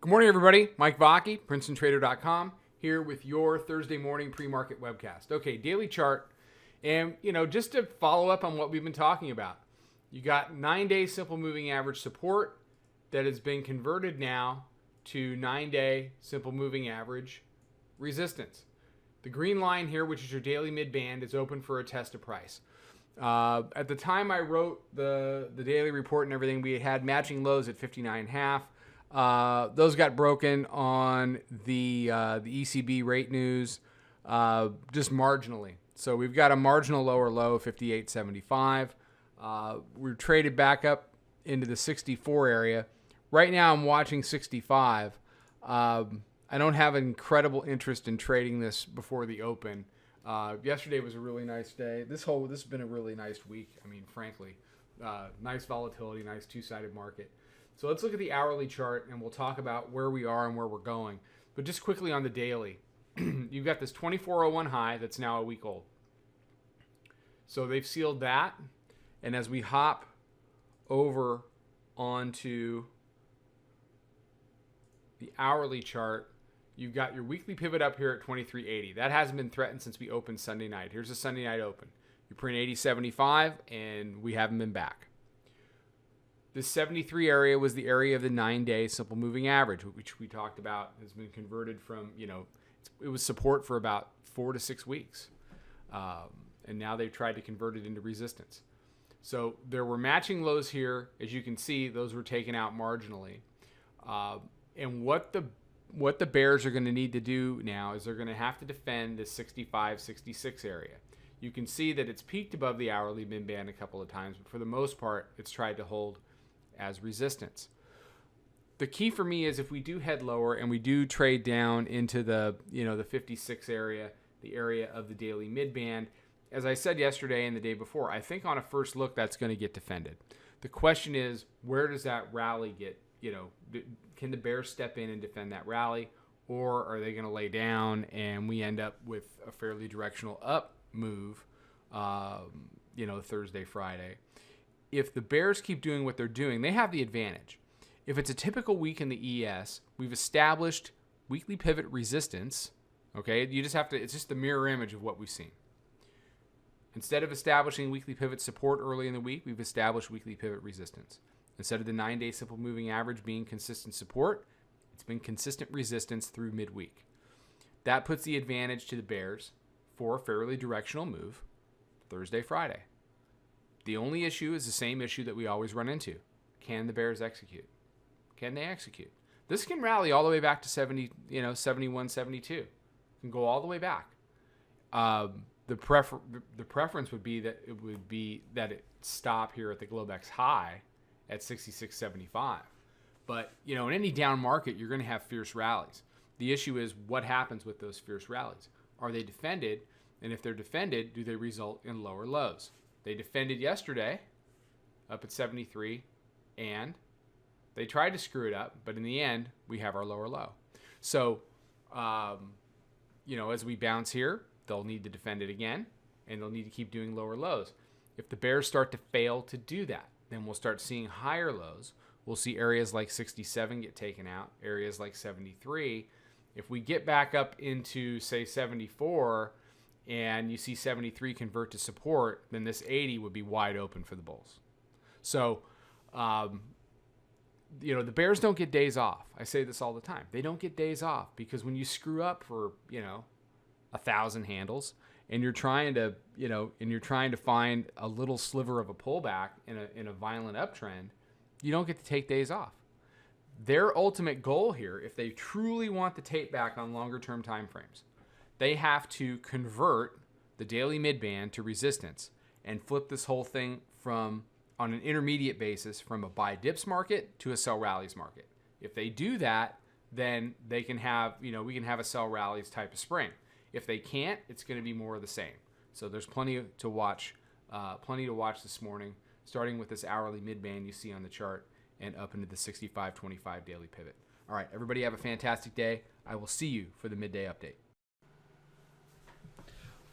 Good morning, everybody. Mike Vacchi, Princetontrader.com, here with your Thursday morning pre-market webcast. Okay, daily chart. And, just to follow up on what we've been talking about, you got 9-day simple moving average support that has been converted now to 9-day simple moving average resistance. The green line here, which is your daily mid-band, is open for a test of price. At the time I wrote the daily report and everything, we had matching lows at 59.5. Those got broken on the ECB rate news just marginally. So we've got a marginal lower low of 58.75. We're traded back up into the 64 area. Right now I'm watching 65. I don't have incredible interest in trading this before the open. Yesterday was a really nice day. This has been a really nice week. I mean, frankly, nice volatility, nice two-sided market. So let's look at the hourly chart and we'll talk about where we are and where we're going. But just quickly on the daily, you've got this 2401 high that's now a week old. So they've sealed that. And as we hop over onto the hourly chart, you've got your weekly pivot up here at 2380. That hasn't been threatened since we opened Sunday night. Here's a Sunday night open. You print 80.75 and we haven't been back. This 73 area was the area of the 9-day simple moving average, which we talked about has been converted from, it was support for about 4 to 6 weeks. And now they've tried to convert it into resistance. So there were matching lows here. As you can see, those were taken out marginally. And what the bears are going to need to do now is they're going to have to defend this 65, 66 area. You can see that it's peaked above the hourly mid-band a couple of times, but for the most part, it's tried to hold as resistance. The key for me is if we do head lower and we do trade down into the 56 area, the area of the daily mid-band, as I said yesterday and the day before, I think on a first look that's going to get defended. The question is, where does that rally get, can the bears step in and defend that rally, or are they going to lay down and we end up with a fairly directional up move, Thursday, Friday? If the bears keep doing what they're doing, they have the advantage. If it's a typical week in the ES, we've established weekly pivot resistance. Okay, it's just the mirror image of what we've seen. Instead of establishing weekly pivot support early in the week, we've established weekly pivot resistance. Instead of the 9-day simple moving average being consistent support, it's been consistent resistance through midweek. That puts the advantage to the bears for a fairly directional move Thursday, Friday. The only issue is the same issue that we always run into. Can the bears execute? Can they execute? This can rally all the way back to 71, 72. Can go all the way back. The preference would be that it stop here at the Globex high at 66.75. But, in any down market, you're going to have fierce rallies. The issue is what happens with those fierce rallies. Are they defended? And if they're defended, do they result in lower lows? They defended yesterday up at 73, and they tried to screw it up, but in the end, we have our lower low. So, as we bounce here, they'll need to defend it again, and they'll need to keep doing lower lows. If the bears start to fail to do that, then we'll start seeing higher lows. We'll see areas like 67 get taken out, areas like 73. If we get back up into, say, 74, and you see 73 convert to support, then this 80 would be wide open for the bulls. So, the bears don't get days off. I say this all the time. They don't get days off because when you screw up for, 1,000 handles and you're trying to find a little sliver of a pullback in a violent uptrend, you don't get to take days off. Their ultimate goal here, if they truly want to tape back on longer term time frames, they have to convert the daily midband to resistance and flip this whole thing from, on an intermediate basis, from a buy dips market to a sell rallies market. If they do that, then they can have, we can have a sell rallies type of spring. If they can't, it's going to be more of the same. So there's plenty to watch this morning, starting with this hourly midband you see on the chart and up into the 65.25 daily pivot. All right, everybody have a fantastic day. I will see you for the midday update.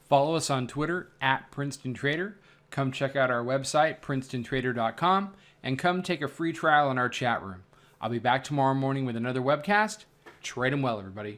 Follow us on Twitter @PrincetonTrader. Come check out our website, Princetontrader.com, and come take a free trial in our chat room. I'll be back tomorrow morning with another webcast. Trade them well, everybody.